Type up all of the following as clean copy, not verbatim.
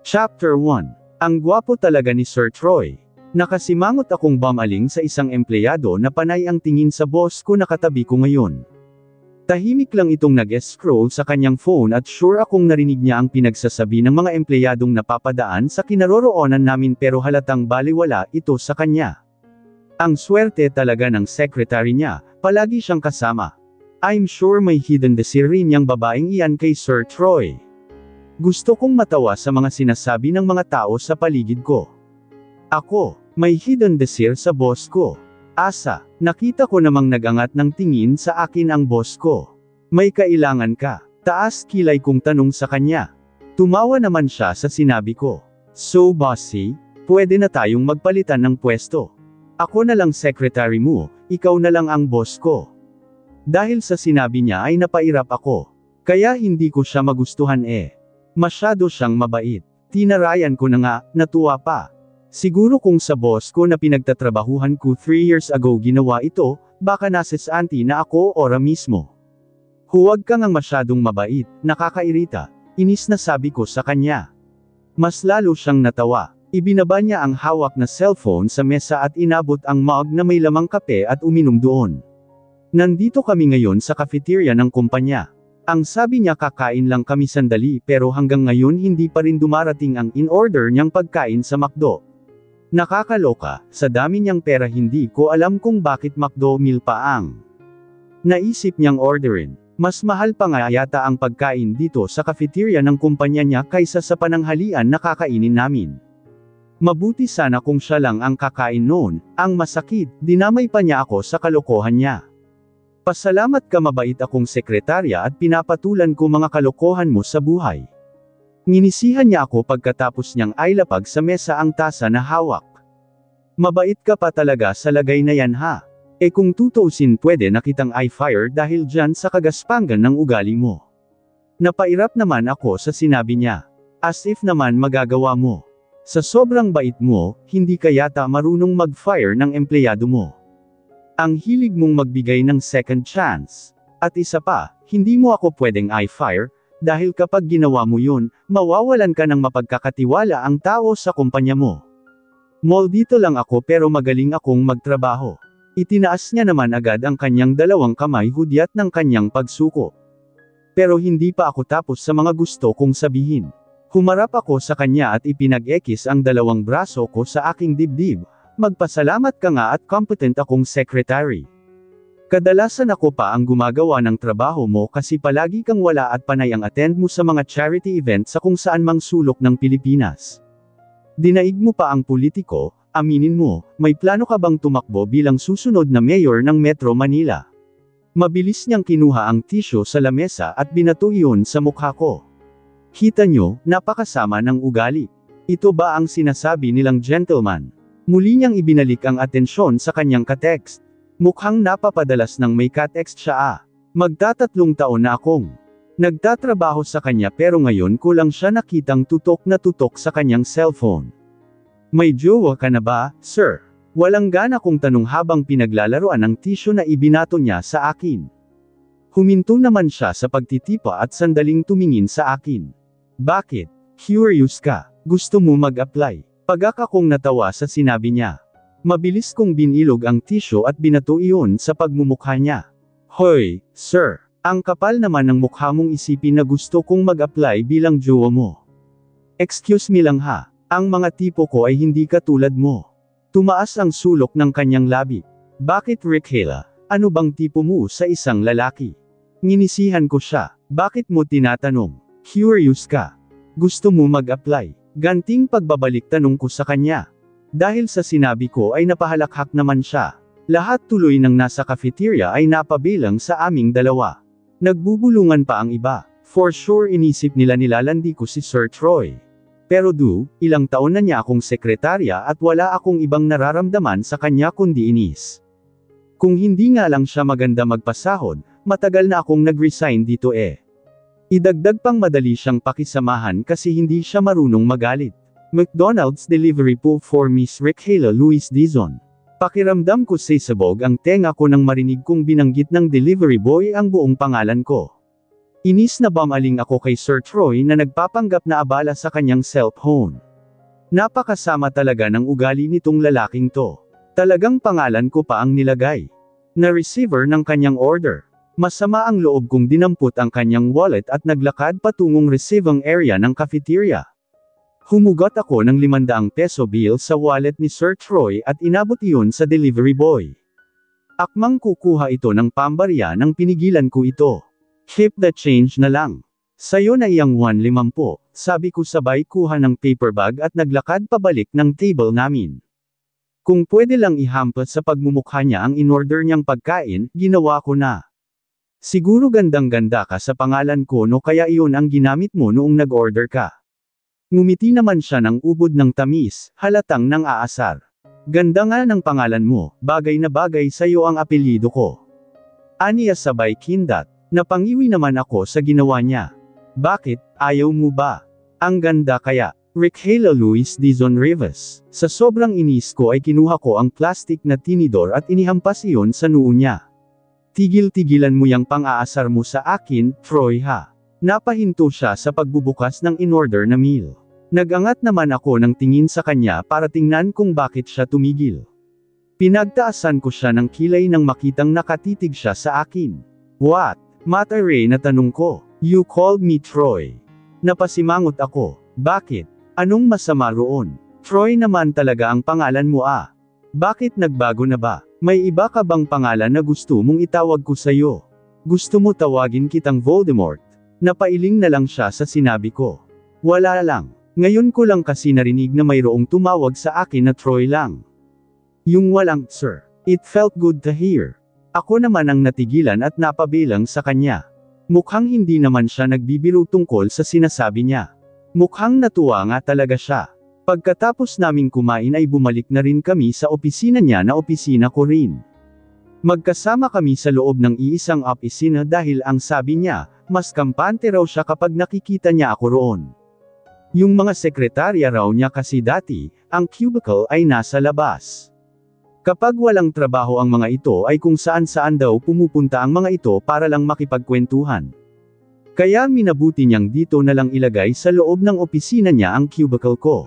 Chapter 1. Ang gwapo talaga ni Sir Troy. Nakasimangot akong bumaling sa isang empleyado na panay ang tingin sa boss ko na katabi ko ngayon. Tahimik lang itong nag-scroll sa kanyang phone at sure akong narinig niya ang pinagsasabi ng mga empleyadong napapadaan sa kinaroroonan namin pero halatang baliwala ito sa kanya. Ang swerte talaga ng secretary niya, palagi siyang kasama. I'm sure may hidden desire rin niyang babaeng iyan kay Sir Troy. Gusto kong matawa sa mga sinasabi ng mga tao sa paligid ko. Ako, may hidden desire sa boss ko. Asa, nakita ko namang nagangat ng tingin sa akin ang boss ko. May kailangan ka? Taas kilay kong tanong sa kanya. Tumawa naman siya sa sinabi ko. So bossy, pwede na tayong magpalitan ng pwesto. Ako na lang secretary mo, ikaw na lang ang boss ko. Dahil sa sinabi niya ay napairap ako. Kaya hindi ko siya magustuhan Masyado siyang mabait. Tinarayan ko na nga, natuwa pa. Siguro kung sa boss ko na pinagtatrabahuhan ko 3 years ago ginawa ito, baka nasesanti na ako ora mismo. Huwag ka ngang masyadong mabait, nakakairita, inis na sabi ko sa kanya. Mas lalo siyang natawa. Ibinaba niya ang hawak na cellphone sa mesa at inabot ang mug na may lamang kape at uminom doon. Nandito kami ngayon sa cafeteria ng kumpanya. Ang sabi niya kakain lang kami sandali pero hanggang ngayon hindi pa rin dumarating ang in-order niyang pagkain sa McDo. Nakakaloka, sa dami niyang pera hindi ko alam kung bakit McDo meal pa ang naisip niyang orderin. Mas mahal pa nga yata ang pagkain dito sa cafeteria ng kumpanya niya kaysa sa pananghalian na kakainin namin. Mabuti sana kung siya lang ang kakain noon, ang masakit, dinamay pa niya ako sa kalokohan niya. Pasalamat ka mabait akong sekretarya at pinapatulan ko mga kalokohan mo sa buhay. Nginisihan niya ako pagkatapos niyang ailapag sa mesa ang tasa na hawak. Mabait ka pa talaga sa lagay na yan ha. Kung tutuusin pwede na kitang i-fire dahil dyan sa kagaspangan ng ugali mo. Napairap naman ako sa sinabi niya. As if naman magagawa mo. Sa sobrang bait mo, hindi ka yata marunong mag-fire ng empleyado mo. Ang hilig mong magbigay ng second chance. At isa pa, hindi mo ako pwedeng i-fire, dahil kapag ginawa mo yun, mawawalan ka ng mapagkakatiwala ang tao sa kumpanya mo. Moldito lang ako pero magaling akong magtrabaho. Itinaas niya naman agad ang kanyang dalawang kamay hudyat ng kanyang pagsuko. Pero hindi pa ako tapos sa mga gusto kong sabihin. Humarap ako sa kanya at ipinag-ekis ang dalawang braso ko sa aking dibdib. Magpasalamat ka nga at competent akong secretary. Kadalasan ako pa ang gumagawa ng trabaho mo kasi palagi kang wala at panay ang attend mo sa mga charity event sa kung saan mang sulok ng Pilipinas. Dinaig mo pa ang politiko, aminin mo, may plano ka bang tumakbo bilang susunod na mayor ng Metro Manila? Mabilis niyang kinuha ang tissue sa lamesa at binato iyon sa mukha ko. Kita nyo, napakasama ng ugali. Ito ba ang sinasabi nilang gentleman? Muli niyang ibinalik ang atensyon sa kanyang ka-text. Mukhang napapadalas ng may ka-text siya Magtatatlong taon na akong nagtatrabaho sa kanya pero ngayon ko lang siya nakitang tutok na tutok sa kanyang cellphone. May jowa ka na ba, sir? Walang gana kong tanong habang pinaglalaroan ang tissue na ibinato niya sa akin. Huminto naman siya sa pagtitipa at sandaling tumingin sa akin. Bakit? Curious ka? Gusto mo mag-apply? Pagak akong natawa sa sinabi niya. Mabilis kong binilog ang tissue at binato iyon sa pagmumukha niya. Hoy, sir, ang kapal naman ng mukha mong isipin na gusto kong mag-apply bilang jowa mo. Excuse me lang ha, ang mga tipo ko ay hindi katulad mo. Tumaas ang sulok ng kanyang labi. Bakit Rickela? Ano bang tipo mo sa isang lalaki? Nginisihan ko siya. Bakit mo tinatanong? Curious ka? Gusto mo mag-apply? Ganting pagbabalik tanong ko sa kanya. Dahil sa sinabi ko ay napahalakhak naman siya. Lahat tuloy ng nasa cafeteria ay napabilang sa aming dalawa. Nagbubulungan pa ang iba. For sure inisip nila nilalandi ko si Sir Troy. Pero ilang taon na niya akong sekretarya at wala akong ibang nararamdaman sa kanya kundi inis. Kung hindi nga lang siya maganda magpasahod, matagal na akong nag-resign dito Idagdag pang madali siyang pakisamahan kasi hindi siya marunong magalit. McDonald's delivery po for Miss Rickela Luis Dizon. Pakiramdam ko sasabog ang tenga ko nang marinig kong binanggit ng delivery boy ang buong pangalan ko. Inis na bumaling ako kay Sir Troy na nagpapanggap na abala sa kanyang cellphone. Napakasama talaga ng ugali nitong lalaking to. Talagang pangalan ko pa ang nilagay na receiver ng kanyang order. Masama ang loob kong dinampot ang kanyang wallet at naglakad patungong receiving area ng cafeteria. Humugot ako ng 500 peso bill sa wallet ni Sir Troy at inabot iyon sa delivery boy. Akmang kukuha ito ng pambarya nang pinigilan ko ito. Keep the change na lang. Sayo na iyang 150, sabi ko sabay kuha ng paper bag at naglakad pabalik ng table namin. Kung pwede lang ihampas sa pagmumukha niya ang inorder niyang pagkain, ginawa ko na. Siguro gandang-ganda ka sa pangalan ko no kaya iyon ang ginamit mo noong nag-order ka. Ngumiti naman siya ng ubod ng tamis, halatang nang aasar. Ganda nga ng pangalan mo, bagay na bagay sa'yo ang apelyido ko. Aniya sabay kindat. Napangiwi naman ako sa ginawa niya. Bakit, ayaw mo ba? Ang ganda kaya. Rickela Luis Dizon Rivas. Sa sobrang inis ko ay kinuha ko ang plastic na tinidor at inihampas iyon sa noo niya. Tigil-tigilan mo yang pang-aasar mo sa akin, Troy ha. Napahinto siya sa pagbubukas ng in-order na meal. Nagangat naman ako ng tingin sa kanya para tingnan kung bakit siya tumigil. Pinagtaasan ko siya ng kilay nang makitang nakatitig siya sa akin. What? Matare na tanong ko. You called me Troy. Napasimangot ako. Bakit? Anong masama roon? Troy naman talaga ang pangalan mo ah. Bakit nagbago na ba? May iba ka bang pangalan na gusto mong itawag ko sa'yo? Gusto mo tawagin kitang Voldemort? Napailing na lang siya sa sinabi ko. Wala lang. Ngayon ko lang kasi narinig na mayroong tumawag sa akin na Troy lang. Yung walang, sir. It felt good to hear. Ako naman ang natigilan at napabilang sa kanya. Mukhang hindi naman siya nagbibiro tungkol sa sinasabi niya. Mukhang natuwa nga talaga siya. Pagkatapos naming kumain ay bumalik na rin kami sa opisina niya na opisina ko rin. Magkasama kami sa loob ng iisang opisina dahil ang sabi niya, mas kampante raw siya kapag nakikita niya ako roon. Yung mga sekretarya raw niya kasi dati, ang cubicle ay nasa labas. Kapag walang trabaho ang mga ito ay kung saan-saan daw pumupunta ang mga ito para lang makipagkwentuhan. Kaya minabuti niyang dito na lang ilagay sa loob ng opisina niya ang cubicle ko.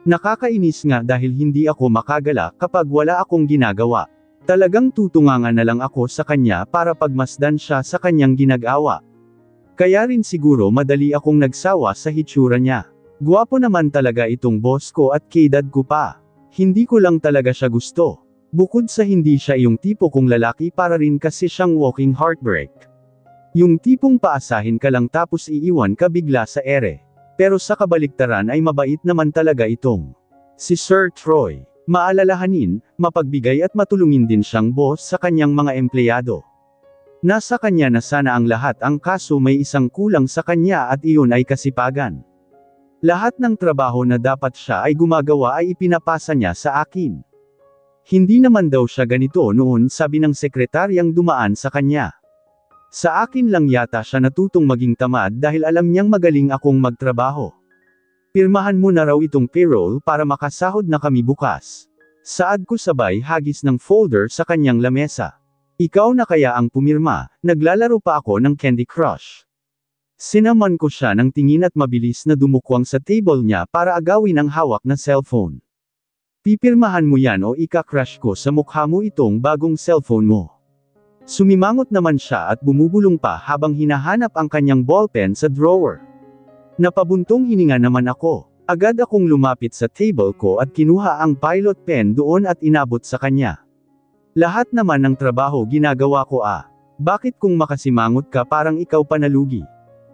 Nakakainis nga dahil hindi ako makagala kapag wala akong ginagawa. Talagang tutungangan na lang ako sa kanya para pagmasdan siya sa kanyang ginagawa. Kaya rin siguro madali akong nagsawa sa hitsura niya. Gwapo naman talaga itong boss ko at kedad ko pa. Hindi ko lang talaga siya gusto. Bukod sa hindi siya yung tipo kong lalaki para rin kasi siyang walking heartbreak. Yung tipong paasahin ka lang tapos iiwan ka bigla sa ere. Pero sa kabaliktaran ay mabait naman talaga itong si Sir Troy. Maalalahanin, mapagbigay at matulungin din siyang boss sa kanyang mga empleyado. Nasa kanya na sana ang lahat ang kaso may isang kulang sa kanya at iyon ay kasipagan. Lahat ng trabaho na dapat siya ay gumagawa ay ipinapasa niya sa akin. Hindi naman daw siya ganito noon sabi ng sekretaryang dumaan sa kanya. Sa akin lang yata siya natutong maging tamad dahil alam niyang magaling akong magtrabaho. Pirmahan mo na raw itong payroll para makasahod na kami bukas. Saad ko sabay hagis ng folder sa kanyang lamesa. Ikaw na kaya ang pumirma, naglalaro pa ako ng Candy Crush. Sinaman ko siya ng tingin at mabilis na dumukwang sa table niya para agawin ang hawak na cellphone. Pipirmahan mo yan o ika-crush ko sa mukha mo itong bagong cellphone mo. Sumimangot naman siya at bumubulong pa habang hinahanap ang kanyang ballpen sa drawer. Napabuntong hininga naman ako. Agad akong lumapit sa table ko at kinuha ang pilot pen doon at inabot sa kanya. Lahat naman ng trabaho ginagawa ko ah. Bakit kung makasimangot ka parang ikaw panalugi?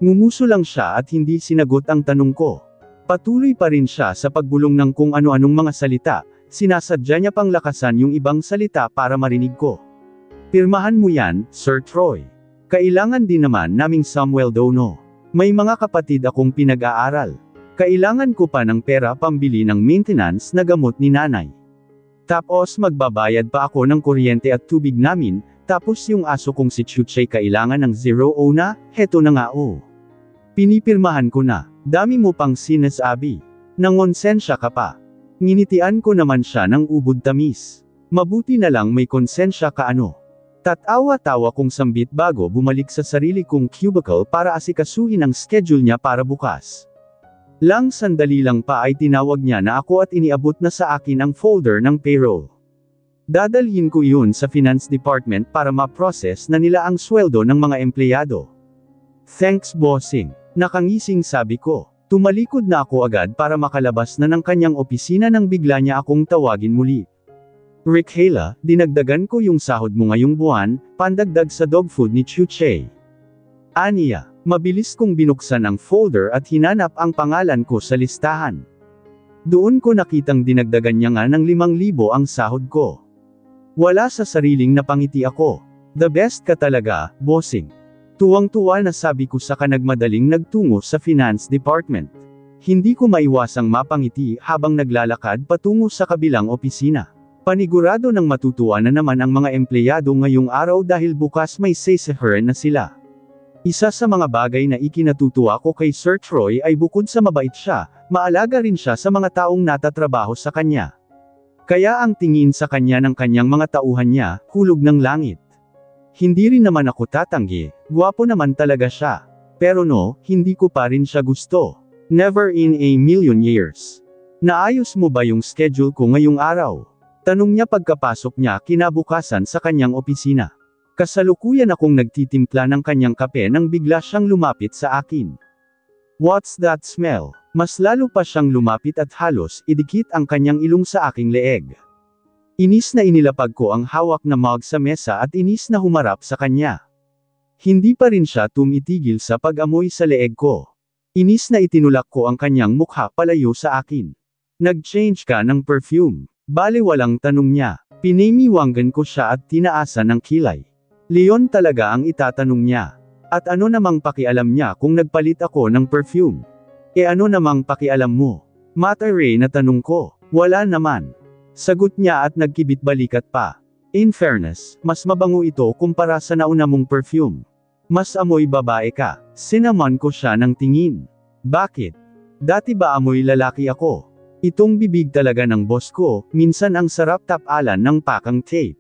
Ngumuso lang siya at hindi sinagot ang tanong ko. Patuloy pa rin siya sa pagbulong ng kung ano-anong mga salita, sinasadya niya pang lakasan yung ibang salita para marinig ko. Pirmahan mo yan, Sir Troy. Kailangan din naman naming Samuel Dono. May mga kapatid akong pinag-aaral. Kailangan ko pa ng pera pambili ng maintenance na gamot ni nanay. Tapos magbabayad pa ako ng kuryente at tubig namin, tapos yung aso kong si Chuchay kailangan ng 0 na, heto na nga oh. Pinipirmahan ko na, dami mo pang sinasabi. Nangonsensya ka pa. Nginitian ko naman siya ng ubod tamis. Mabuti na lang may konsensya ka ano. Tatawa-tawa kong sambit bago bumalik sa sarili kong cubicle para asikasuhin ang schedule niya para bukas. Sandali lang pa ay tinawag niya na ako at iniabot na sa akin ang folder ng payroll. Dadalhin ko iyon sa finance department para ma-process na nila ang sweldo ng mga empleyado. Thanks bossing. Nakangising sabi ko. Tumalikod na ako agad para makalabas na ng kanyang opisina nang bigla niya akong tawagin muli. Rickela, dinagdagan ko yung sahod mo ngayong buwan, pandagdag sa dog food ni Chuche. Aniya, mabilis kong binuksan ang folder at hinanap ang pangalan ko sa listahan. Doon ko nakitang dinagdagan niya nga ng 5,000 ang sahod ko. Wala sa sariling napangiti ako. The best ka talaga, bossing. Tuwang-tuwa na sabi ko sa kanagmadaling nagtungo sa finance department. Hindi ko maiwasang mapangiti habang naglalakad patungo sa kabilang opisina. Panigurado ng matutuwa na naman ang mga empleyado ngayong araw dahil bukas may say-sa-her na sila. Isa sa mga bagay na ikinatutuwa ko kay Sir Troy ay bukod sa mabait siya, maalaga rin siya sa mga taong natatrabaho sa kanya. Kaya ang tingin sa kanya ng kanyang mga tauhan niya, hulog ng langit. Hindi rin naman ako tatanggi, gwapo naman talaga siya. Pero no, hindi ko pa rin siya gusto. Never in a million years. Naayos mo ba yung schedule ko ngayong araw? Tanong niya pagkapasok niya kinabukasan sa kanyang opisina. Kasalukuyan akong nagtitimpla ng kanyang kape nang bigla siyang lumapit sa akin. What's that smell? Mas lalo pa siyang lumapit at halos idikit ang kanyang ilong sa aking leeg. Inis na inilapag ko ang hawak na mug sa mesa at inis na humarap sa kanya. Hindi pa rin siya tumitigil sa pag-amoy sa leeg ko. Inis na itinulak ko ang kanyang mukha palayo sa akin. Nag-change ka ng perfume. Baliwalang tanong niya. Pinimiwanggan ko siya at tinaasan ng kilay. Leon talaga ang itatanong niya. At ano namang pakialam niya kung nagpalit ako ng perfume? E ano namang pakialam mo? Mataray na tanong ko. Wala naman. Sagot niya at nagkibit balikat pa. In fairness, mas mabango ito kumpara sa nauna mong perfume. Mas amoy babae ka. Sinaman ko siya ng tingin. Bakit? Dati ba amoy lalaki ako? Itong bibig talaga ng boss ko, minsan ang sarap tapalan ng pakang tape.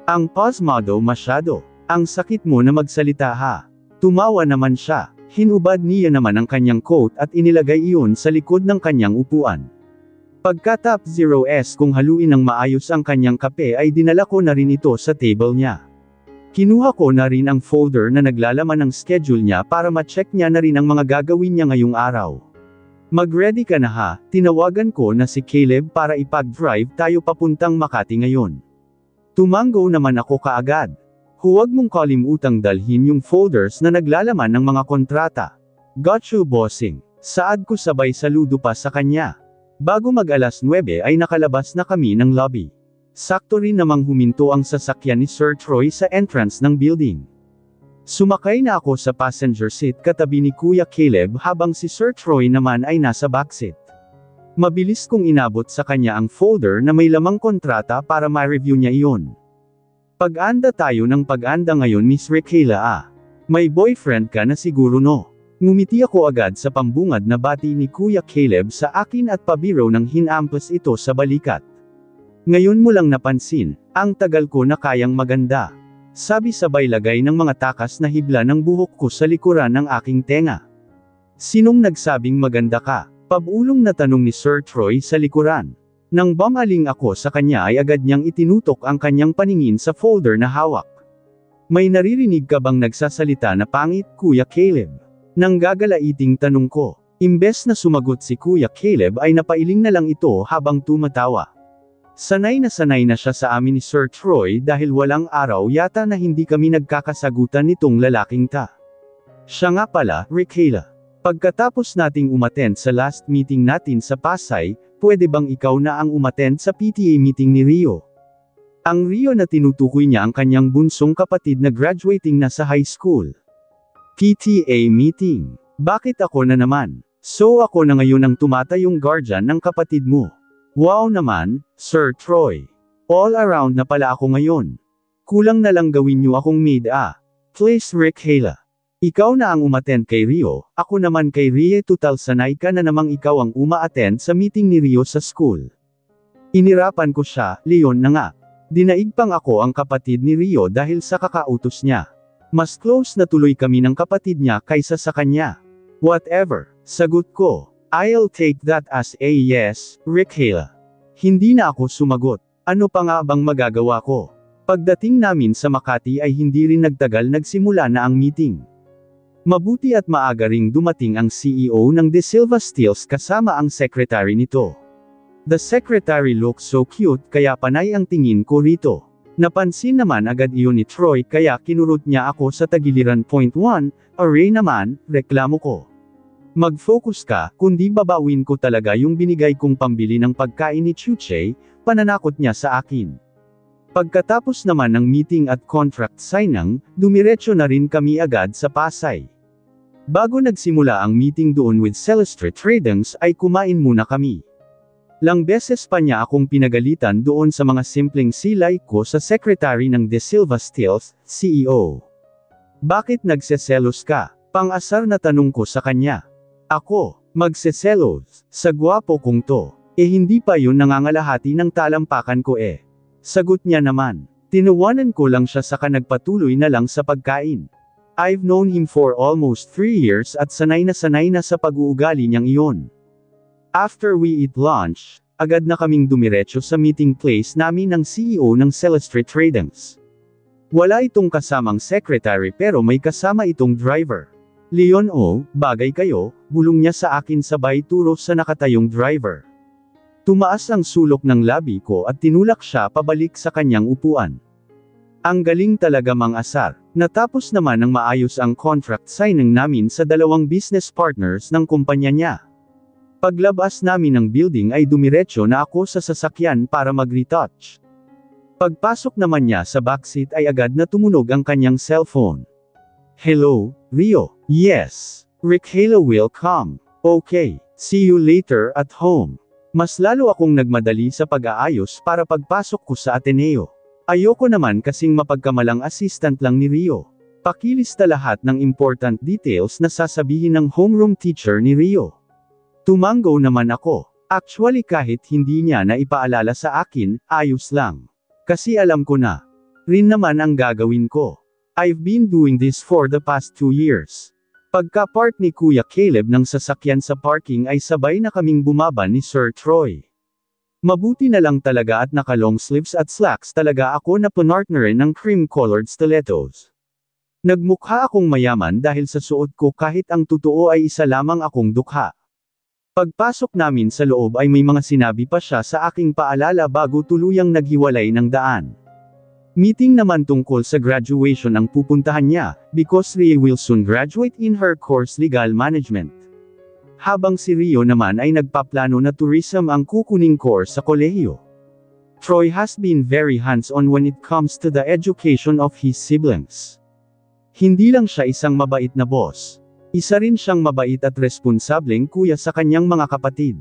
Ang pasmado masyado. Ang sakit mo na magsalita ha. Tumawa naman siya. Hinubad niya naman ang kanyang coat at inilagay iyon sa likod ng kanyang upuan. Pagka-top 0s kung haluin ng maayos ang kanyang kape ay dinala ko na rin ito sa table niya. Kinuha ko na rin ang folder na naglalaman ng schedule niya para ma-check niya na rin ang mga gagawin niya ngayong araw. Mag-ready ka na ha, tinawagan ko na si Caleb para ipag-drive tayo papuntang Makati ngayon. Tumanggo naman ako kaagad. Huwag mong kalimutang dalhin yung folders na naglalaman ng mga kontrata. Got you bossing. Saad ko sabay saludo pa sa kanya. Bago mag-alas 9 ay nakalabas na kami ng lobby. Sakto rin namang huminto ang sasakyan ni Sir Troy sa entrance ng building. Sumakay na ako sa passenger seat katabi ni Kuya Caleb habang si Sir Troy naman ay nasa backseat. Mabilis kong inabot sa kanya ang folder na may lamang kontrata para ma-review niya iyon. Pag-anda tayo ng pag-anda ngayon Miss Rickela May boyfriend ka na siguro no? Ngumiti ako agad sa pambungad na bati ni Kuya Caleb sa akin at pabiro ng hinampas ito sa balikat. Ngayon mo lang napansin, ang tagal ko na kayang maganda. Sabi sabay lagay ng mga takas na hibla ng buhok ko sa likuran ng aking tenga. Sinong nagsabing maganda ka? Pabulong na tanong ni Sir Troy sa likuran. Nang bumaling ako sa kanya ay agad niyang itinutok ang kanyang paningin sa folder na hawak. May naririnig ka bang nagsasalita na pangit, Kuya Caleb? Nang gagalaiting tanong ko. Imbes na sumagot si Kuya Caleb ay napailing na lang ito habang tumatawa. Sanay na siya sa amin ni Sir Troy dahil walang araw yata na hindi kami nagkakasagutan nitong lalaking ta. Siya nga pala, Rickela. Pagkatapos nating umattend sa last meeting natin sa Pasay, pwede bang ikaw na ang umattend sa PTA meeting ni Rio? Ang Rio na tinutukoy niya ang kanyang bunsong kapatid na graduating na sa high school. PTA meeting. Bakit ako na naman? So ako na ngayon ang tumatayong guardian ng kapatid mo. Wow naman, Sir Troy. All around na pala ako ngayon. Kulang na lang gawin niyo akong maid Please Rickela. Ikaw na ang umattend kay Rio, ako naman kay Rie total sanay ka na namang ikaw ang uma-attend sa meeting ni Rio sa school. Inirapan ko siya, Leon na nga. Dinaig pang ako ang kapatid ni Rio dahil sa kakautos niya. Mas close na tuloy kami ng kapatid niya kaysa sa kanya. Whatever, sagot ko. I'll take that as a yes, Rickhala. Hindi na ako sumagot. Ano pa nga bang magagawa ko? Pagdating namin sa Makati ay hindi rin nagtagal nagsimula na ang meeting. Mabuti at maaga ring dumating ang CEO ng De Silva Steels kasama ang secretary nito. The secretary looked so cute kaya panay ang tingin ko rito. Napansin naman agad iyon ni Troy kaya kinurot niya ako sa tagiliran. Point 1, Aray naman, reklamo ko. Mag-focus ka, kundi babawin ko talaga yung binigay kong pambili ng pagkain ni Chuche, pananakot niya sa akin. Pagkatapos naman ng meeting at contract signing, dumiretso na rin kami agad sa Pasay. Bago nagsimula ang meeting doon with Celestre Tradings ay kumain muna kami. Lang beses pa niya akong pinagalitan doon sa mga simpleng silay ko sa secretary ng De Silva Steels, CEO. Bakit nagseselos ka? Pang-asar na tanong ko sa kanya. Ako, magseselos, sa gwapo kong to. Hindi pa yun nangangalahati ng talampakan ko Sagot niya naman. Tinuwanan ko lang siya saka nagpatuloy na lang sa pagkain. I've known him for almost 3 years at sanay na sa pag-uugali niyang iyon. After we eat lunch, agad na kaming dumiretso sa meeting place namin ng CEO ng Celestre Tradings. Wala itong kasamang secretary pero may kasama itong driver. Leon bagay kayo, bulong niya sa akin sabay turo sa nakatayong driver. Tumaas ang sulok ng labi ko at tinulak siya pabalik sa kanyang upuan. Ang galing talaga mang-asar. Natapos naman ng maayos ang contract signing namin sa dalawang business partners ng kumpanya niya. Paglabas namin ng building ay dumiretso na ako sa sasakyan para mag-retouch. Pagpasok naman niya sa backseat ay agad na tumunog ang kanyang cellphone. Hello, Rio. Yes. Rickhala will come. Okay. See you later at home. Mas lalo akong nagmadali sa pag-aayos para pagpasok ko sa Ateneo. Ayoko naman kasing mapagkamalang assistant lang ni Rio. Pakilista lahat ng important details na sasabihin ng homeroom teacher ni Rio. Tumango naman ako. Actually kahit hindi niya na ipaalala sa akin, ayos lang. Kasi alam ko na rin naman ang gagawin ko. I've been doing this for the past 2 years. Pagka-park ni Kuya Caleb ng sasakyan sa parking ay sabay na kaming bumaba ni Sir Troy. Mabuti na lang talaga at naka-long sleeves at slacks talaga ako na panartnerin ng cream-colored stilettos. Nagmukha akong mayaman dahil sa suot ko kahit ang totoo ay isa lamang akong dukha. Pagpasok namin sa loob ay may mga sinabi pa siya sa aking paalala bago tuluyang naghiwalay ng daan. Meeting naman tungkol sa graduation ang pupuntahan niya, because Ria will soon graduate in her course Legal Management. Habang si Rio naman ay nagpaplano na tourism ang kukuning course sa kolehiyo. Troy has been very hands-on when it comes to the education of his siblings. Hindi lang siya isang mabait na boss. Isa rin siyang mabait at responsableng kuya sa kanyang mga kapatid.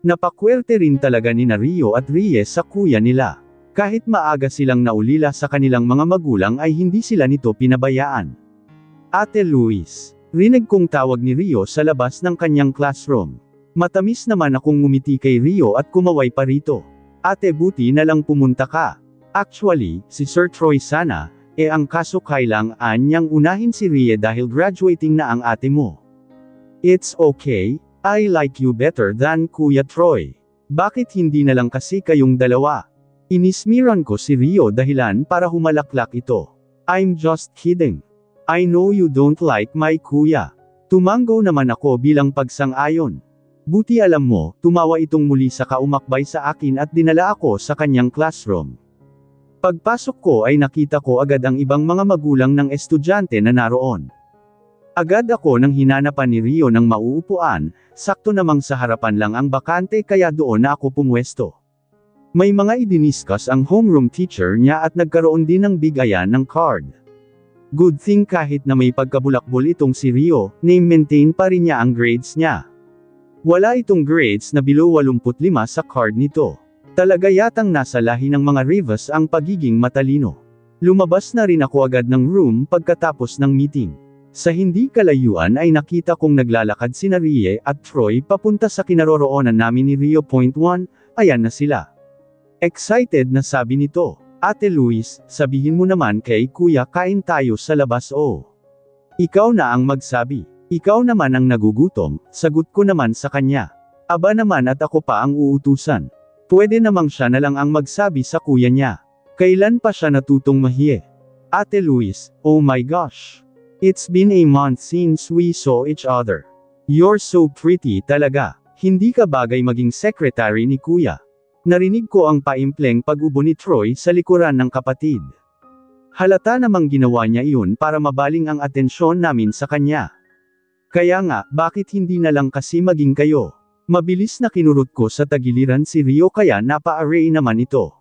Napakwerte rin talaga ni Rio at Rie sa kuya nila. Kahit maaga silang naulila sa kanilang mga magulang ay hindi sila nito pinabayaan. Ate Luis, rinig kong tawag ni Rio sa labas ng kanyang classroom. Matamis naman akong ngumiti kay Rio at kumaway pa rito. Ate buti na lang pumunta ka. Actually, si Sir Troy sana, ang kaso kailangan niyang unahin si Rie dahil graduating na ang ate mo. It's okay, I like you better than Kuya Troy. Bakit hindi na lang kasi kayong dalawa? Inismiran ko si Rio dahilan para humalaklak ito. I'm just kidding. I know you don't like my kuya. Tumango naman ako bilang pagsang-ayon. Buti alam mo, tumawa itong muli sa kaumakbay sa akin at dinala ako sa kanyang classroom. Pagpasok ko ay nakita ko agad ang ibang mga magulang ng estudyante na naroon. Agad ako nang hinanapan ni Rio ng mauupuan, sakto namang sa harapan lang ang bakante kaya doon na ako pumwesto. May mga idiniscuss ang homeroom teacher niya at nagkaroon din ng bigayan ng card. Good thing kahit na may pagkabulakbol itong si Rio, name-maintain pa rin niya ang grades niya. Wala itong grades na below 85 sa card nito. Talaga yatang nasa lahi ng mga Rivas ang pagiging matalino. Lumabas na rin ako agad ng room pagkatapos ng meeting. Sa hindi kalayuan ay nakita kong naglalakad sina Rie at Troy papunta sa kinaroroonan namin ni Rio. Point 1, ayan na sila. Excited na sabi nito. Ate Luis, sabihin mo naman kay kuya kain tayo sa labas o. Ikaw na ang magsabi. Ikaw naman ang nagugutom, sagot ko naman sa kanya. Aba naman at ako pa ang uutusan. Pwede namang siya na lang ang magsabi sa kuya niya. Kailan pa siya natutong mahiye? Ate Luis, oh my gosh. It's been a month since we saw each other. You're so pretty talaga. Hindi ka bagay maging secretary ni kuya. Narinig ko ang paimpleng pag-ubo ni Troy sa likuran ng kapatid. Halata namang ginawa niya iyon para mabaling ang atensyon namin sa kanya. Kaya nga, bakit hindi na lang kasi maging kayo? Mabilis na kinurot ko sa tagiliran si Rio kaya napa-array naman ito.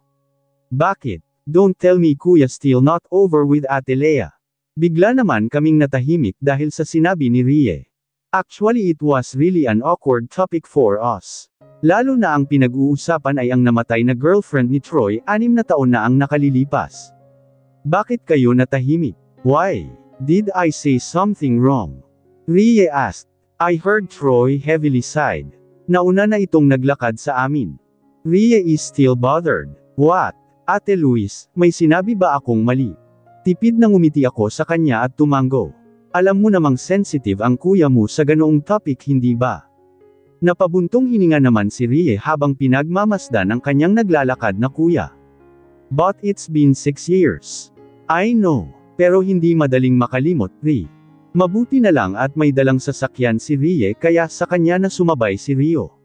Bakit? Don't tell me kuya still not over with Ate Lea. Bigla naman kaming natahimik dahil sa sinabi ni Rie. Actually it was really an awkward topic for us. Lalo na ang pinag-uusapan ay ang namatay na girlfriend ni Troy 6 na taon na ang nakalilipas. Bakit kayo natahimik? Why? Did I say something wrong? Rie asked. I heard Troy heavily sighed. Nauna na itong naglakad sa amin. Rie is still bothered. What? Ate Luis, may sinabi ba akong mali? Tipid na ngumiti ako sa kanya at tumango. Alam mo namang sensitive ang kuya mo sa ganoong topic hindi ba? Napabuntong hininga naman si Rie habang pinagmamasdan ang kanyang naglalakad na kuya. But it's been 6 years. I know, pero hindi madaling makalimot, Rie. Mabuti na lang at may dalang sasakyan si Rie kaya sa kanya na sumabay si Rio.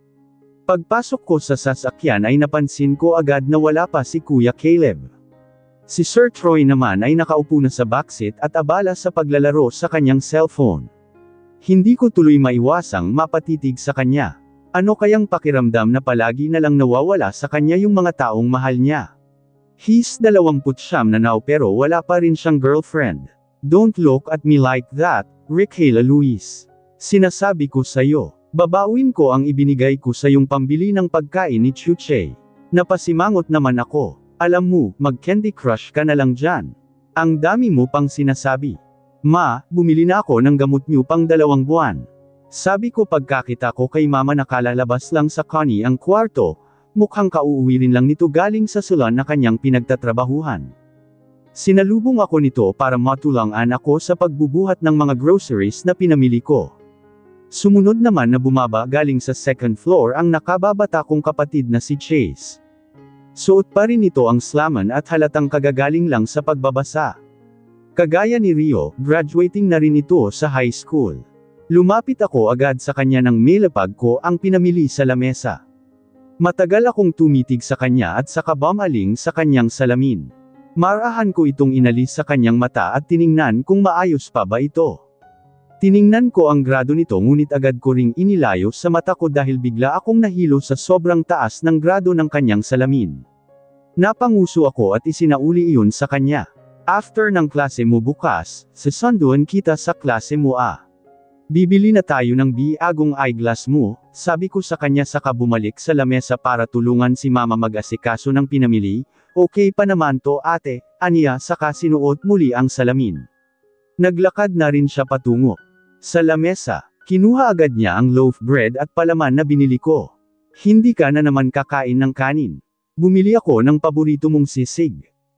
Pagpasok ko sa sasakyan ay napansin ko agad na wala pa si Kuya Caleb. Si Sir Troy naman ay nakaupo na sa backseat at abala sa paglalaro sa kanyang cellphone. Hindi ko tuloy maiwasang mapatitig sa kanya. Ano kayang pakiramdam na palagi na lang nawawala sa kanya yung mga taong mahal niya? He's 29 na now pero wala pa rin siyang girlfriend. Don't look at me like that, Rickela Luis. Sinasabi ko sa'yo, babawin ko ang ibinigay ko sa yung pambili ng pagkain ni Chuche. Napasimangot naman ako. Alam mo, mag-Candy Crush ka na lang dyan. Ang dami mo pang sinasabi. Ma, bumili na ako ng gamot niyo pang 2 buwan. Sabi ko pagkakita ko kay mama nakalalabas lang sa Connie ang kwarto, mukhang kauuwi rin lang nito galing sa salon na kanyang pinagtatrabahuhan. Sinalubong ako nito para matulangan ako sa pagbubuhat ng mga groceries na pinamili ko. Sumunod naman na bumaba galing sa 2nd floor ang nakababata kong kapatid na si Chase. Suot pa rin ito ang slaman at halatang kagagaling lang sa pagbabasa. Kagaya ni Rio, graduating na rin ito sa high school. Lumapit ako agad sa kanya nang mailapag ko ang pinamili sa lamesa. Matagal akong tumitig sa kanya at saka bumaling sa kanyang salamin. Marahan ko itong inalis sa kanyang mata at tiningnan kung maayos pa ba ito. Tiningnan ko ang grado nito ngunit agad ko ring inilayo sa mata ko dahil bigla akong nahilo sa sobrang taas ng grado ng kanyang salamin. Napanguso ako at isinauli iyon sa kanya. After ng klase mo bukas, sasunduan kita sa klase mo ah. Bibili na tayo ng biagong eyeglass mo, sabi ko sa kanya saka bumalik sa lamesa para tulungan si mama mag-asikaso ng pinamili. Okay pa naman to ate, aniya saka sinuot muli ang salamin. Naglakad na rin siya patungo sa lamesa. Kinuha agad niya ang loaf bread at palaman na binili ko. Hindi ka na naman kakain ng kanin. Bumili ako ng paborito mong sisig.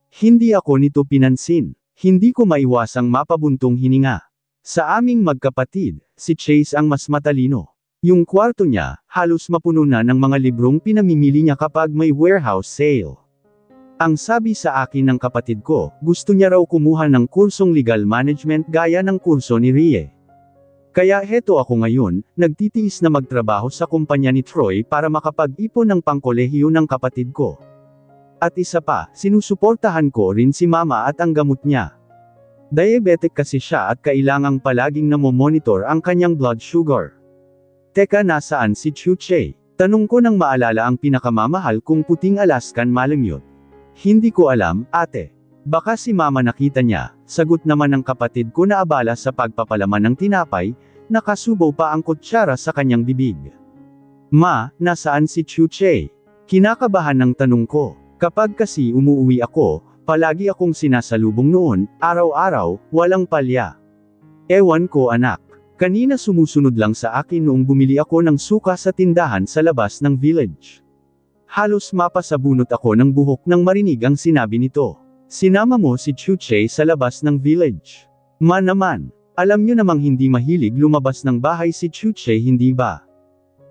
Hindi ako nito pinansin. Hindi ko maiwasang mapabuntong hininga. Sa aming magkapatid, si Chase ang mas matalino. Yung kwarto niya, halos mapuno na ng mga librong pinamimili niya kapag may warehouse sale. Ang sabi sa akin ng kapatid ko, gusto niya raw kumuha ng kursong legal management gaya ng kurso ni Rie. Kaya heto ako ngayon, nagtitiis na magtrabaho sa kumpanya ni Troy para makapag-ipon ng pangkolehiyo ng kapatid ko. At isa pa, sinusuportahan ko rin si mama at ang gamot niya. Diabetic kasi siya at kailangang palaging namomonitor ang kanyang blood sugar. Teka nasaan si Chuche? Tanong ko nang maalala ang pinakamamahal kong puting Alaskan Malamute. Hindi ko alam, ate. Baka si mama nakita niya, sagot naman ng kapatid ko na abala sa pagpapalaman ng tinapay, nakasubaw pa ang kutsara sa kanyang bibig. Ma, nasaan si Chuche? Kinakabahan ng tanong ko. Kapag kasi umuwi ako, palagi akong sinasalubong noon, araw-araw, walang palya. Ewan ko anak. Kanina sumusunod lang sa akin noong bumili ako ng suka sa tindahan sa labas ng village. Halos mapasabunot ako ng buhok nang marinig ang sinabi nito. Sinama mo si Chuche sa labas ng village. Naman. Alam nyo namang hindi mahilig lumabas ng bahay si Chuche, hindi ba?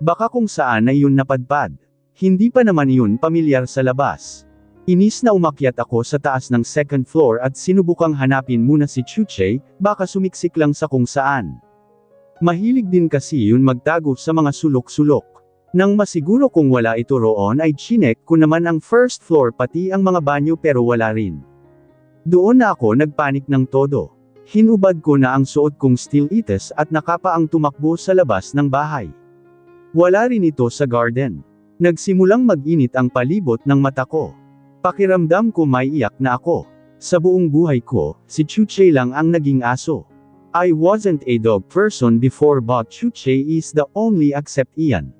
Baka kung saan ay yun napadpad. Hindi pa naman yun pamilyar sa labas. Inis na umakyat ako sa taas ng second floor at sinubukang hanapin muna si Chuche, baka sumiksik lang sa kung saan. Mahilig din kasi yun magtago sa mga sulok-sulok. Nang masiguro kung wala ito roon ay chinek ko naman ang first floor pati ang mga banyo pero wala rin. Doon na ako nagpanik ng todo. Hinubad ko na ang suot kong stilettos at nakapaang tumakbo sa labas ng bahay. Wala rin ito sa garden. Nagsimulang mag-init ang palibot ng mata ko. Pakiramdam ko may iyak na ako. Sa buong buhay ko, si Chuche lang ang naging aso. I wasn't a dog person before but Chuche is the only except Ian.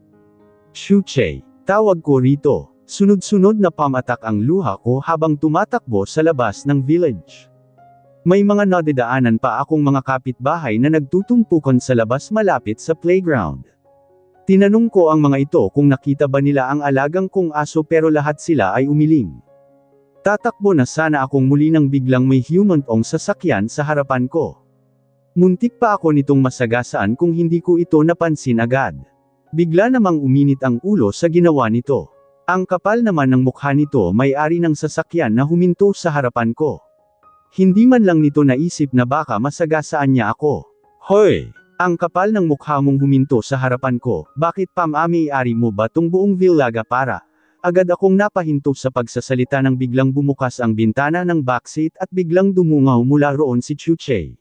Chuche, tawag ko rito. Sunod-sunod na pamatak ang luha ko habang tumatakbo sa labas ng village. May mga nadadaanan pa akong mga kapitbahay na nagtutumpukan sa labas malapit sa playground. Tinanong ko ang mga ito kung nakita ba nila ang alagang kong aso pero lahat sila ay umiling. Tatakbo na sana akong muli nang biglang may humantong sasakyan sa harapan ko. Muntik pa ako nitong masagasaan kung hindi ko ito napansin agad. Bigla namang uminit ang ulo sa ginawa nito. Ang kapal naman ng mukha nito, may-ari ng sasakyan na huminto sa harapan ko. Hindi man lang nito naisip na baka masagasaan niya ako. Hoy! Ang kapal ng mukha mong huminto sa harapan ko, bakit pamami-ari mo ba tong buong villaga para? Agad akong napahinto sa pagsasalita nang biglang bumukas ang bintana ng backseat at biglang dumungaw mula roon si Chuche.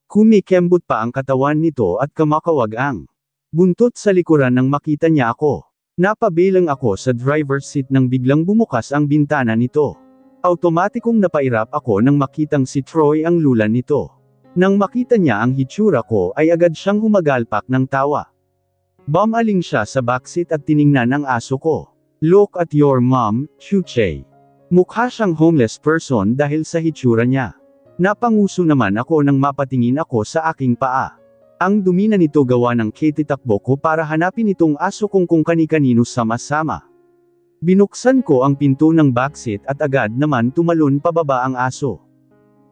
Kumikembot pa ang katawan nito at kamakawag ang buntot sa likuran nang makita niya ako. Napabilang ako sa driver's seat nang biglang bumukas ang bintana nito. Automatikong napairap ako nang makitang si Troy ang lula nito. Nang makita niya ang hitsura ko ay agad siyang humagalpak ng tawa. Bumaling siya sa backseat at tiningnan ang aso ko. Look at your mom, Chuche. Mukha siyang homeless person dahil sa hitsura niya. Napanguso naman ako nang mapatingin ako sa aking paa. Ang dumi na nito gawa ng ketitakbo ko para hanapin itong aso kong kung kani-kanino sama-sama. Binuksan ko ang pinto ng backseat at agad naman tumalon pababa ang aso.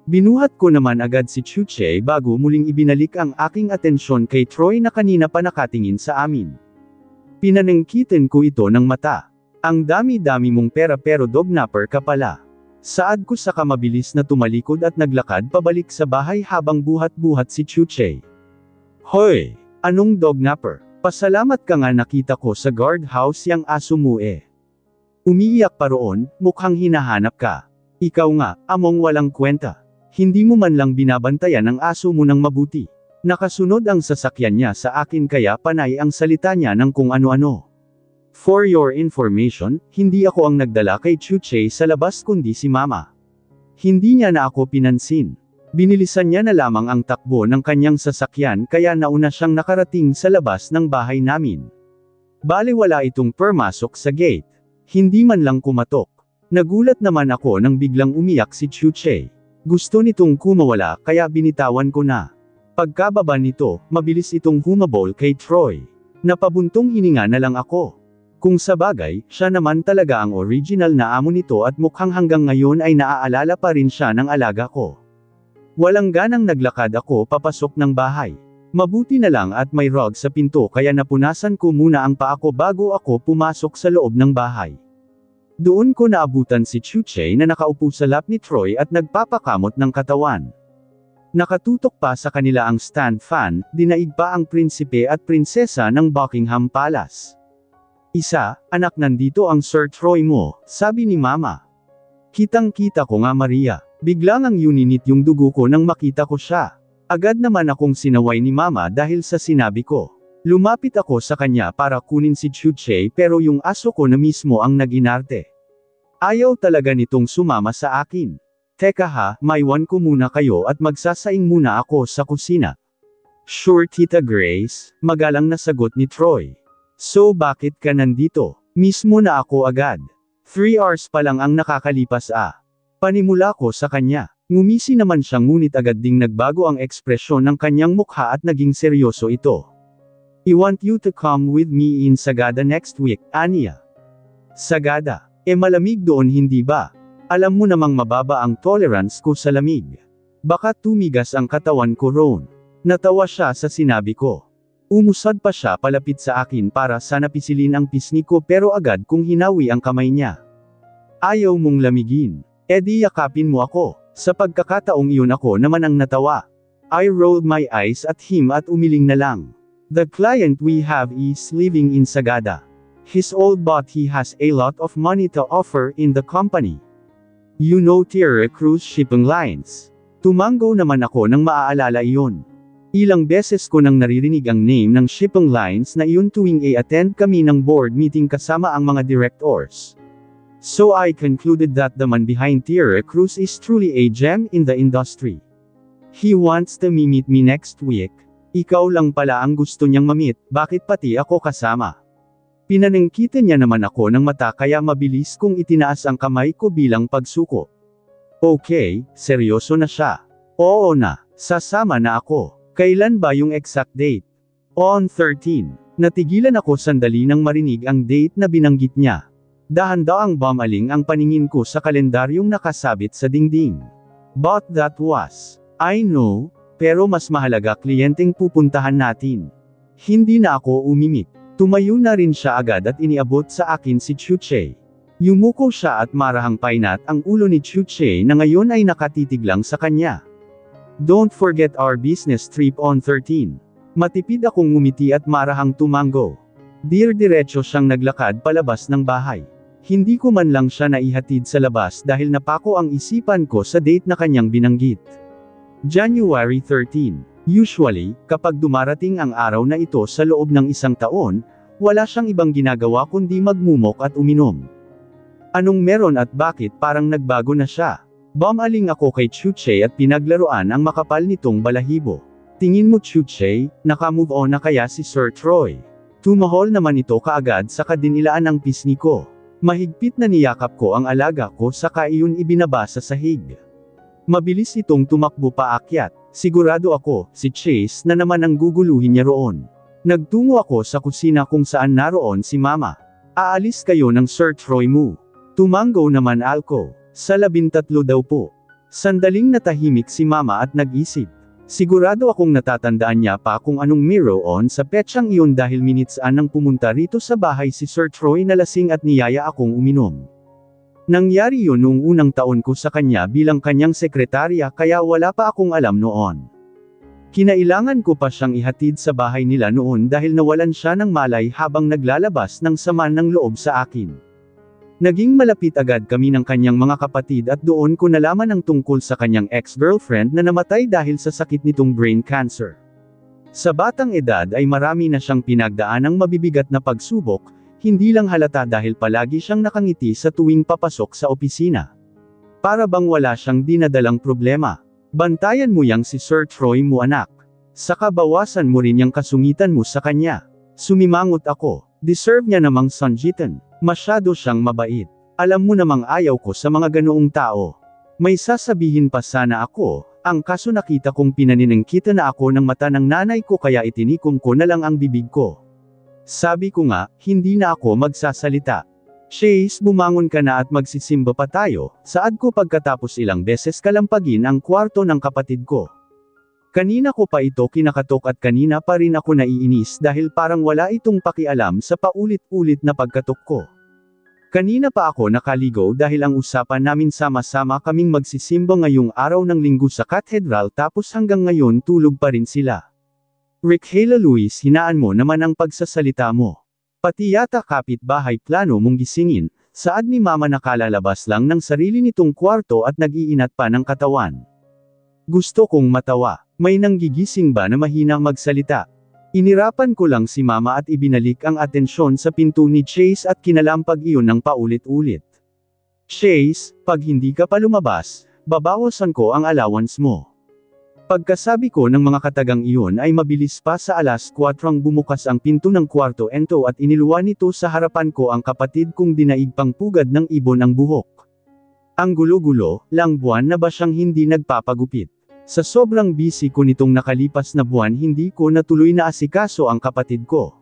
Binuhat ko naman agad si Chuche bago muling ibinalik ang aking atensyon kay Troy na kanina pa nakatingin sa amin. Pinanangkitin ko ito ng mata. Ang dami-dami mong pera pero dognapper ka pala. Saad ko sa kamabilis na tumalikod at naglakad pabalik sa bahay habang buhat-buhat si Chuche. Hoy! Anong dognapper? Pasalamat ka nga nakita ko sa guardhouse yang aso mo eh. Umiiyak pa roon, mukhang hinahanap ka. Ikaw nga, among walang kwenta. Hindi mo man lang binabantayan ang aso mo ng mabuti. Nakasunod ang sasakyan niya sa akin kaya panay ang salita niya ng kung ano-ano. For your information, hindi ako ang nagdala kay Chuche sa labas kundi si Mama. Hindi niya na ako pinansin. Binilisan niya na lamang ang takbo ng kanyang sasakyan kaya nauna siyang nakarating sa labas ng bahay namin. Bale wala itong permasok sa gate. Hindi man lang kumatok. Nagulat naman ako nang biglang umiyak si Chuche. Gusto nitong kumawala kaya binitawan ko na. Pagkababa nito, mabilis itong humabol kay Troy. Napabuntong hininga na lang ako. Kung sabagay, siya naman talaga ang original na amo nito at mukhang hanggang ngayon ay naaalala pa rin siya ng alaga ko. Walang ganang naglakad ako papasok ng bahay. Mabuti na lang at may rug sa pinto kaya napunasan ko muna ang paa ko bago ako pumasok sa loob ng bahay. Doon ko naabutan si Chuche na nakaupo sa lap ni Troy at nagpapakamot ng katawan. Nakatutok pa sa kanila ang stand fan, dinaig pa ang prinsipe at prinsesa ng Buckingham Palace. Isa, anak nandito ang Sir Troy mo, sabi ni Mama. Kitang-kita ko nga Maria, biglang ang uninit yung dugo ko nang makita ko siya. Agad naman akong sinaway ni Mama dahil sa sinabi ko. Lumapit ako sa kanya para kunin si Chuche pero yung aso ko na mismo ang naginarte. Ayaw talaga nitong sumama sa akin. Teka ha, maiwan ko muna kayo at magsasaing muna ako sa kusina. Sure Tita Grace, magalang na sagot ni Troy. So bakit ka nandito? Mismo na ako agad. 3 hours pa lang ang nakakalipas Panimula ko sa kanya. Ngumisi naman siya ngunit agad ding nagbago ang ekspresyon ng kanyang mukha at naging seryoso ito. I want you to come with me in Sagada next week, Anya. Sagada. Malamig doon hindi ba? Alam mo namang mababa ang tolerance ko sa lamig. Baka tumigas ang katawan ko roon. Natawa siya sa sinabi ko. Umusad pa siya palapit sa akin para sana pisilin ang pisngi ko pero agad kong hinawi ang kamay niya. Ayaw mong lamigin. Edi yakapin mo ako. Sa pagkakataong iyon ako naman ang natawa. I rolled my eyes at him at umiling na lang. The client we have is living in Sagada. He's old but he has a lot of money to offer in the company. You know Tierra Cruise Shipping Lines. Tumango naman ako nang maaalala iyon. Ilang beses ko nang naririnig ang name ng shipping lines na iyon tuwing attend kami ng board meeting kasama ang mga directors. So I concluded that the man behind Tierra Cruise is truly a gem in the industry. He wants to meet me next week. Ikaw lang pala ang gusto niyang mamit, bakit pati ako kasama? Pinanangkitan niya naman ako ng mata kaya mabilis kong itinaas ang kamay ko bilang pagsuko. Okay, seryoso na siya. Oo na, sasama na ako. Kailan ba yung exact date? On 13. Natigilan ako sandali nang marinig ang date na binanggit niya. Dahan-daang bumaling ang paningin ko sa kalendaryong nakasabit sa dingding. But that was, I know, pero mas mahalaga kliyenteng pupuntahan natin. Hindi na ako umimik. Tumayo na rin siya agad at iniabot sa akin si Chuche. Yumuko siya at marahang painat ang ulo ni Chuche na ngayon ay nakatitig lang sa kanya. Don't forget our business trip on 13. Matipid akong ngumiti at marahang tumango. Diretso siyang naglakad palabas ng bahay. Hindi ko man lang siya naihatid sa labas dahil napako ang isipan ko sa date na kanyang binanggit. January 13. Usually, kapag dumarating ang araw na ito sa loob ng isang taon, wala siyang ibang ginagawa kundi magmumok at uminom. Anong meron at bakit parang nagbago na siya? Bumaling ako kay Chuche at pinaglaruan ang makapal nitong balahibo. Tingin mo Chuche, nakamove on na kaya si Sir Troy? Tumahol naman ito kaagad sa kadinilaan ng pisngi ko. Mahigpit na niyakap ko ang alaga ko saka iyon ibinaba sa sahig. Mabilis itong tumakbo paakyat. Sigurado ako, si Chase na naman ang guguluhin niya roon. Nagtungo ako sa kusina kung saan naroon si Mama. Aalis kayo ng Sir Troy mo. Tumango naman Alco. Sa 13 daw po. Sandaling natahimik si Mama at nag-isip. Sigurado akong natatandaan niya pa kung anong meron sa petsang iyon dahil minitsaan nang pumunta rito sa bahay si Sir Troy na lasing at niyaya akong uminom. Nangyari yun noong unang taon ko sa kanya bilang kanyang sekretarya kaya wala pa akong alam noon. Kinailangan ko pa siyang ihatid sa bahay nila noon dahil nawalan siya ng malay habang naglalabas ng sama ng loob sa akin. Naging malapit agad kami ng kanyang mga kapatid at doon ko nalaman ang tungkol sa kanyang ex-girlfriend na namatay dahil sa sakit nitong brain cancer. Sa batang edad ay marami na siyang pinagdaanang mabibigat na pagsubok, hindi lang halata dahil palagi siyang nakangiti sa tuwing papasok sa opisina. Para bang wala siyang dinadalang problema. Bantayan mo yang si Sir Troy mo anak. Saka bawasan mo rin yang kasungitan mo sa kanya. Sumimangot ako. Deserve niya namang sanjitan. Masyado siyang mabait. Alam mo namang ayaw ko sa mga ganoong tao. May sasabihin pa sana ako, ang kaso nakita kong pinaninangkita na ako ng mata ng nanay ko kaya itinikom ko na lang ang bibig ko. Sabi ko nga, hindi na ako magsasalita. Chase, bumangon ka na at magsisimba pa tayo, saad ko pagkatapos ilang beses kalampagin ang kwarto ng kapatid ko. Kanina ko pa ito kinakatok at kanina pa rin ako naiinis dahil parang wala itong pakialam sa paulit-ulit na pagkatok ko. Kanina pa ako nakaligo dahil ang usapan namin sama-sama kaming magsisimba ngayong araw ng linggo sa katedral tapos hanggang ngayon tulog pa rin sila. Rick Hela Luis, hinaan mo naman ang pagsasalita mo. Pati yata kapitbahay plano mong gisingin, saad ni Mama nakalalabas lang ng sarili nitong kwarto at nag-iinat pa ng katawan. Gusto kong matawa. May nanggigising ba na mahinang magsalita? Inirapan ko lang si Mama at ibinalik ang atensyon sa pinto ni Chase at kinalampag iyon ng paulit-ulit. Chase, pag hindi ka pa lumabas, babawasan ko ang allowance mo. Pagkasabi ko ng mga katagang iyon ay mabilis pa sa 4:00 bumukas ang pinto ng kwarto ento at iniluwan nito sa harapan ko ang kapatid kong dinaig pang pugad ng ibon ang buhok. Ang gulo-gulo, lang buwan na ba siyang hindi nagpapagupit? Sa sobrang busy ko nitong nakalipas na buwan hindi ko natuloy na asikaso ang kapatid ko.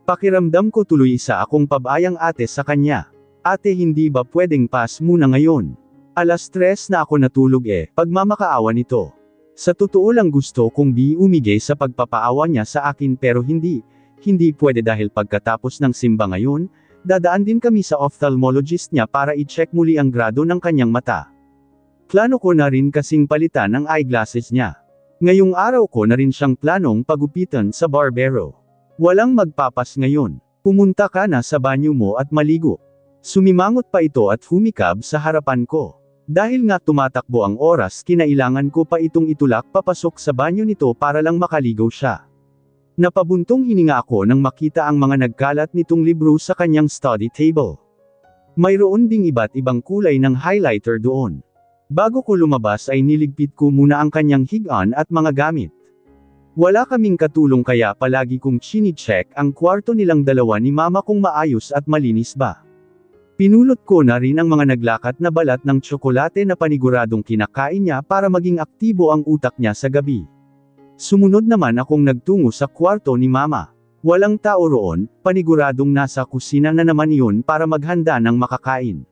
Pakiramdam ko tuloy isa akong pabayang ate sa kanya. Ate, hindi ba pwedeng pass muna ngayon? Alas 3 na ako natulog pagmamakaawa nito. Sa totoo lang gusto kong umigay sa pagpapaawa niya sa akin pero hindi pwede dahil pagkatapos ng simba ngayon, dadaan din kami sa ophthalmologist niya para i-check muli ang grado ng kanyang mata. Plano ko na rin kasing palitan ang eyeglasses niya. Ngayong araw ko na rin siyang planong pagupitan sa barbero. Walang magpapas ngayon. Pumunta ka na sa banyo mo at maligo. Sumimangot pa ito at humikab sa harapan ko. Dahil nga tumatakbo ang oras, kinailangan ko pa itong itulak papasok sa banyo nito para lang makaligo siya. Napabuntong hininga ako nang makita ang mga nagkalat nitong libro sa kanyang study table. Mayroon ding iba't ibang kulay ng highlighter doon. Bago ko lumabas ay niligpit ko muna ang kanyang higaan at mga gamit. Wala kaming katulong kaya palagi kong chini-check ang kwarto nilang dalawa ni Mama kung maayos at malinis ba. Pinulot ko na rin ang mga naglakat na balat ng tsokolate na paniguradong kinakain niya para maging aktibo ang utak niya sa gabi. Sumunod naman akong nagtungo sa kwarto ni Mama. Walang tao roon, paniguradong nasa kusina na naman iyon para maghanda ng makakain.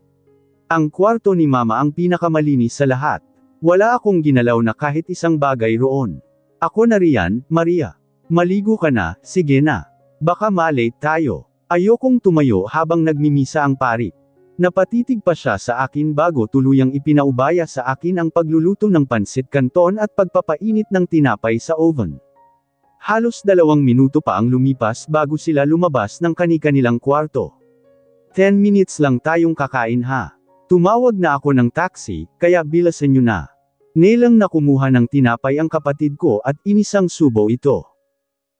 Ang kwarto ni Mama ang pinakamalinis sa lahat. Wala akong ginalaw na kahit isang bagay roon. Ako na riyan, Maria. Maligo ka na, sige na. Baka malate tayo. Ayokong tumayo habang nagmimisa ang pari. Napatitig pa siya sa akin bago tuluyang ipinaubaya sa akin ang pagluluto ng pansit canton at pagpapainit ng tinapay sa oven. Halos 2 minuto pa ang lumipas bago sila lumabas ng kani-kanilang kwarto. 10 minutes lang tayong kakain ha. Tumawag na ako ng taxi, kaya bilasan nyo na. Nelang na kumuha ng tinapay ang kapatid ko at inisang subo ito.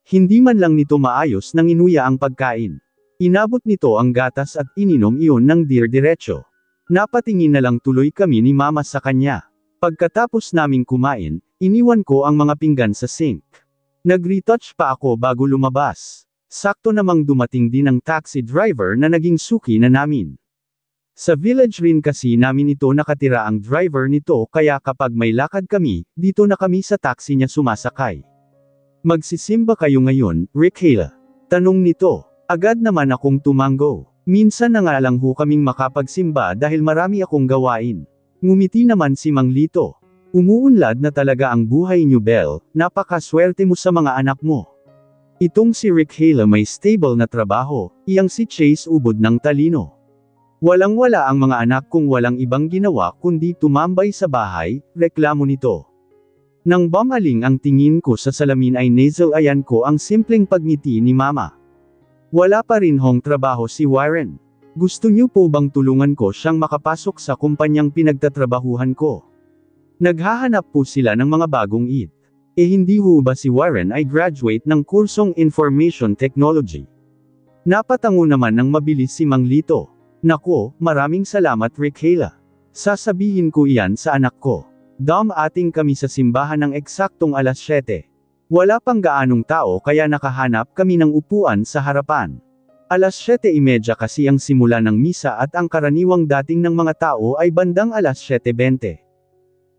Hindi man lang nito maayos nang inuya ang pagkain. Inabot nito ang gatas at ininom iyon ng dir-diretso. Napatingin na lang tuloy kami ni Mama sa kanya. Pagkatapos naming kumain, iniwan ko ang mga pinggan sa sink. Nag-retouch pa ako bago lumabas. Sakto namang dumating din ang taxi driver na naging suki na namin. Sa village rin kasi namin ito nakatira ang driver nito kaya kapag may lakad kami, dito na kami sa taxi niya sumasakay. Magsisimba kayo ngayon, Rickayla? Tanong nito. Agad naman akong tumango. Minsan na nga lang ho kaming makapagsimba dahil marami akong gawain. Ngumiti naman si Mang Lito. Umuunlad na talaga ang buhay niyo, Belle, napakaswerte mo sa mga anak mo. Itong si Rickayla may stable na trabaho, iyang si Chase ubod ng talino. Walang-wala ang mga anak kung walang ibang ginawa kundi tumambay sa bahay, reklamo nito. Nang bamaling ang tingin ko sa salamin ay nasal-ayan ko ang simpleng pagngiti ni Mama. Wala pa rin hong trabaho si Warren. Gusto niyo po bang tulungan ko siyang makapasok sa kumpanyang pinagtatrabahuhan ko? Naghahanap po sila ng mga bagong IT. Hindi ho ba si Warren ay graduate ng kursong Information Technology? Napatango naman ng mabilis si Mang Lito. Nako, maraming salamat Rickayla. Sasabihin ko iyan sa anak ko. Ating kami sa simbahan ng eksaktong alas 7. Wala pang gaanong tao kaya nakahanap kami ng upuan sa harapan. Alas 7:30 kasi ang simula ng misa at ang karaniwang dating ng mga tao ay bandang alas 7:20.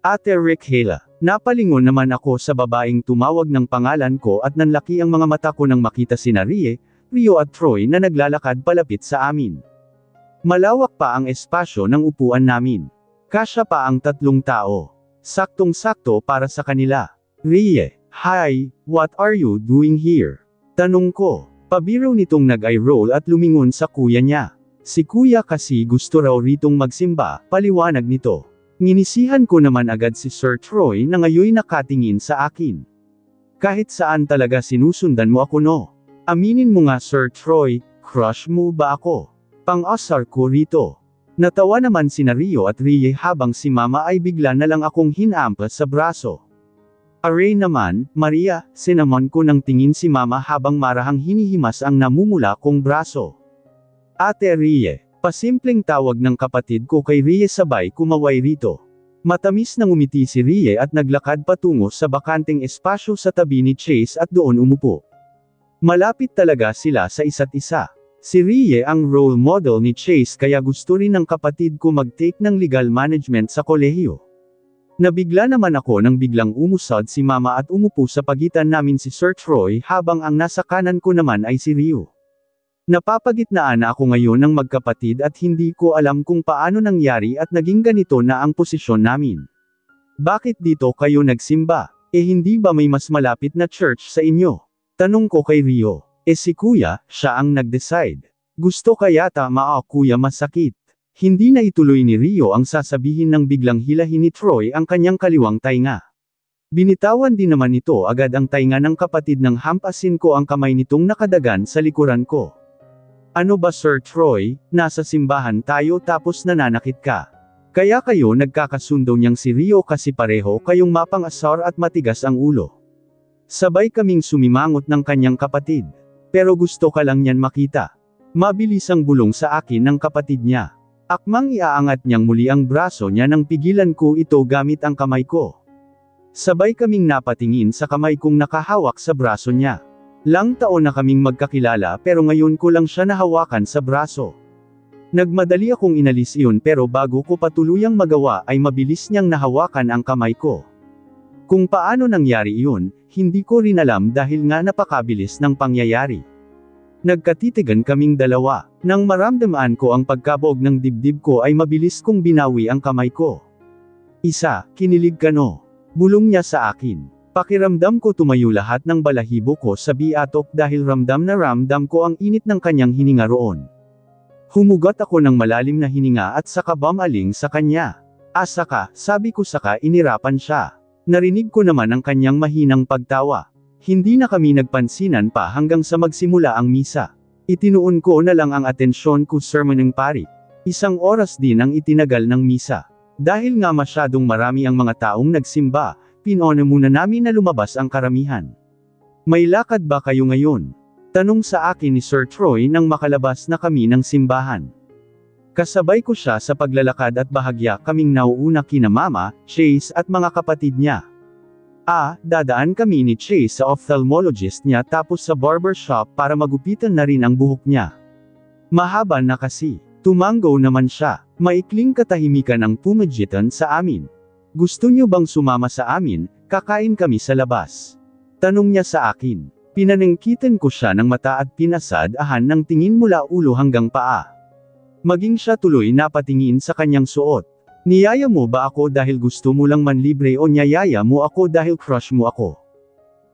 Ate Rickayla, napalingon naman ako sa babaeng tumawag ng pangalan ko at nanlaki ang mga mata ko nang makita sina Rio at Troy na naglalakad palapit sa amin. Malawak pa ang espasyo ng upuan namin. Kasya pa ang 3 tao. Saktong-sakto para sa kanila. Rie, hi, what are you doing here? Tanong ko. Pabiro nitong nag-eye roll at lumingon sa kuya niya. Si kuya kasi gusto raw ritong magsimba, paliwanag nito. Nginisihan ko naman agad si Sir Troy na ngayoy nakatingin sa akin. Kahit saan talaga sinusundan mo ako no? Aminin mo nga Sir Troy, crush mo ba ako? Pang-asar ko rito. Natawa naman sina Rio at Rie habang si Mama ay bigla na lang akong hinampas sa braso. Aray naman, Maria, sinamon ko ng tingin si Mama habang marahang hinihimas ang namumula kong braso. Ate Rie, pasimpleng tawag ng kapatid ko kay Rie sabay kumaway rito. Matamis na ngumiti si Rie at naglakad patungo sa bakanteng espasyo sa tabi ni Chase at doon umupo. Malapit talaga sila sa isa't isa. Si Rie ang role model ni Chase kaya gusto rin ng kapatid ko mag-take ng legal management sa kolehiyo. Nabigla naman ako nang biglang umusad si Mama at umupo sa pagitan namin si Sir Troy habang ang nasa kanan ko naman ay si Rio. Napapagitnaan na ako ngayon ng magkapatid at hindi ko alam kung paano nangyari at naging ganito na ang posisyon namin. Bakit dito kayo nagsimba? Hindi ba may mas malapit na church sa inyo? Tanong ko kay Rio. Si kuya, siya ang nag-decide. Gusto kaya tama kuya masakit. Hindi na ituloy ni Rio ang sasabihin ng biglang hilahin ni Troy ang kanyang kaliwang tainga. Binitawan din naman ito agad ang tainga ng kapatid nang hampasin ko ang kamay nitong nakadagan sa likuran ko. Ano ba Sir Troy, nasa simbahan tayo tapos nananakit ka. Kaya kayo nagkakasundo niyang si Rio kasi pareho kayong mapang-asar at matigas ang ulo. Sabay kaming sumimangot ng kanyang kapatid. Pero gusto ka lang niyan makita. Mabilis ang bulong sa akin ng kapatid niya. Akmang iaangat niyang muli ang braso niya nang pigilan ko ito gamit ang kamay ko. Sabay kaming napatingin sa kamay kong nakahawak sa braso niya. Lang taon na kaming magkakilala pero ngayon ko lang siya nahawakan sa braso. Nagmadali akong inalis iyon pero bago ko patuluyang magawa ay mabilis niyang nahawakan ang kamay ko. Kung paano nangyari iyon, hindi ko rin alam dahil nga napakabilis ng pangyayari. Nagkatitigan kaming dalawa. Nang maramdaman ko ang pagkabog ng dibdib ko ay mabilis kong binawi ang kamay ko. Isa, kinilig ka no? Bulong niya sa akin. Pakiramdam ko tumayo lahat ng balahibo ko sa biatok dahil ramdam na ramdam ko ang init ng kanyang hininga roon. Humugot ako ng malalim na hininga at saka bumaling sa kanya. Asa ka, sabi ko saka inirapan siya. Narinig ko naman ang kanyang mahinang pagtawa. Hindi na kami nagpansinan pa hanggang sa magsimula ang misa. Itinuon ko na lang ang atensyon ko sa sermon ng pari. 1 oras din ang itinagal ng misa. Dahil nga masyadong marami ang mga taong nagsimba, pinona muna namin na lumabas ang karamihan. May lakad ba kayo ngayon? Tanong sa akin ni Sir Troy nang makalabas na kami ng simbahan. Kasabay ko siya sa paglalakad at bahagya kaming nauuna kina Mama, Chase at mga kapatid niya. Dadaan kami ni Chase sa ophthalmologist niya tapos sa barbershop para magupitan na rin ang buhok niya. Mahaba na kasi. Tumanggo naman siya. Maikling katahimikan ang pumagitan sa amin. Gusto niyo bang sumama sa amin, kakain kami sa labas? Tanong niya sa akin. Pinaningkitan ko siya ng mata at pinasad-ahan ng tingin mula ulo hanggang paa. Maging siya tuloy napatingin sa kanyang suot. Niyaya mo ba ako dahil gusto mo lang manlibre o niyaya mo ako dahil crush mo ako?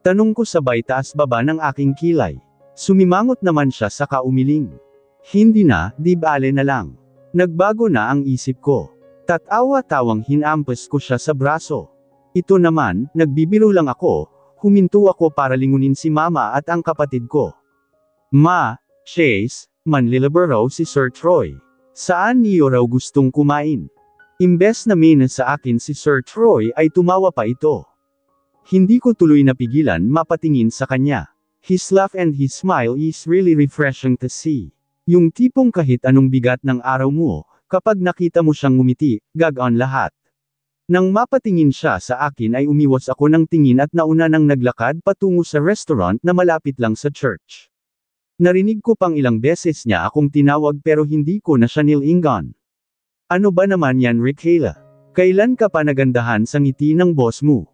Tanong ko sabay taas baba ng aking kilay. Sumimangot naman siya saka umiling. Hindi na, di bale na lang. Nagbago na ang isip ko. Tatawa-tawang hinampas ko siya sa braso. Ito naman, nagbibiro lang ako, huminto ako para lingunin si Mama at ang kapatid ko. Ma, Chase, manlilibre raw si Sir Troy. Saan niyo raw gustong kumain? Imbes na mena sa akin si Sir Troy ay tumawa pa ito. Hindi ko tuloy napigilan mapatingin sa kanya. His laugh and his smile is really refreshing to see. Yung tipong kahit anong bigat ng araw mo, kapag nakita mo siyang ngumiti, gagaan lahat. Nang mapatingin siya sa akin ay umiwas ako ng tingin at nauna nang naglakad patungo sa restaurant na malapit lang sa church. Narinig ko pang ilang beses niya akong tinawag pero hindi ko na siya nilingon. Ano ba naman yan Rickayla? Kailan ka pa nagandahan sa ngiti ng boss mo?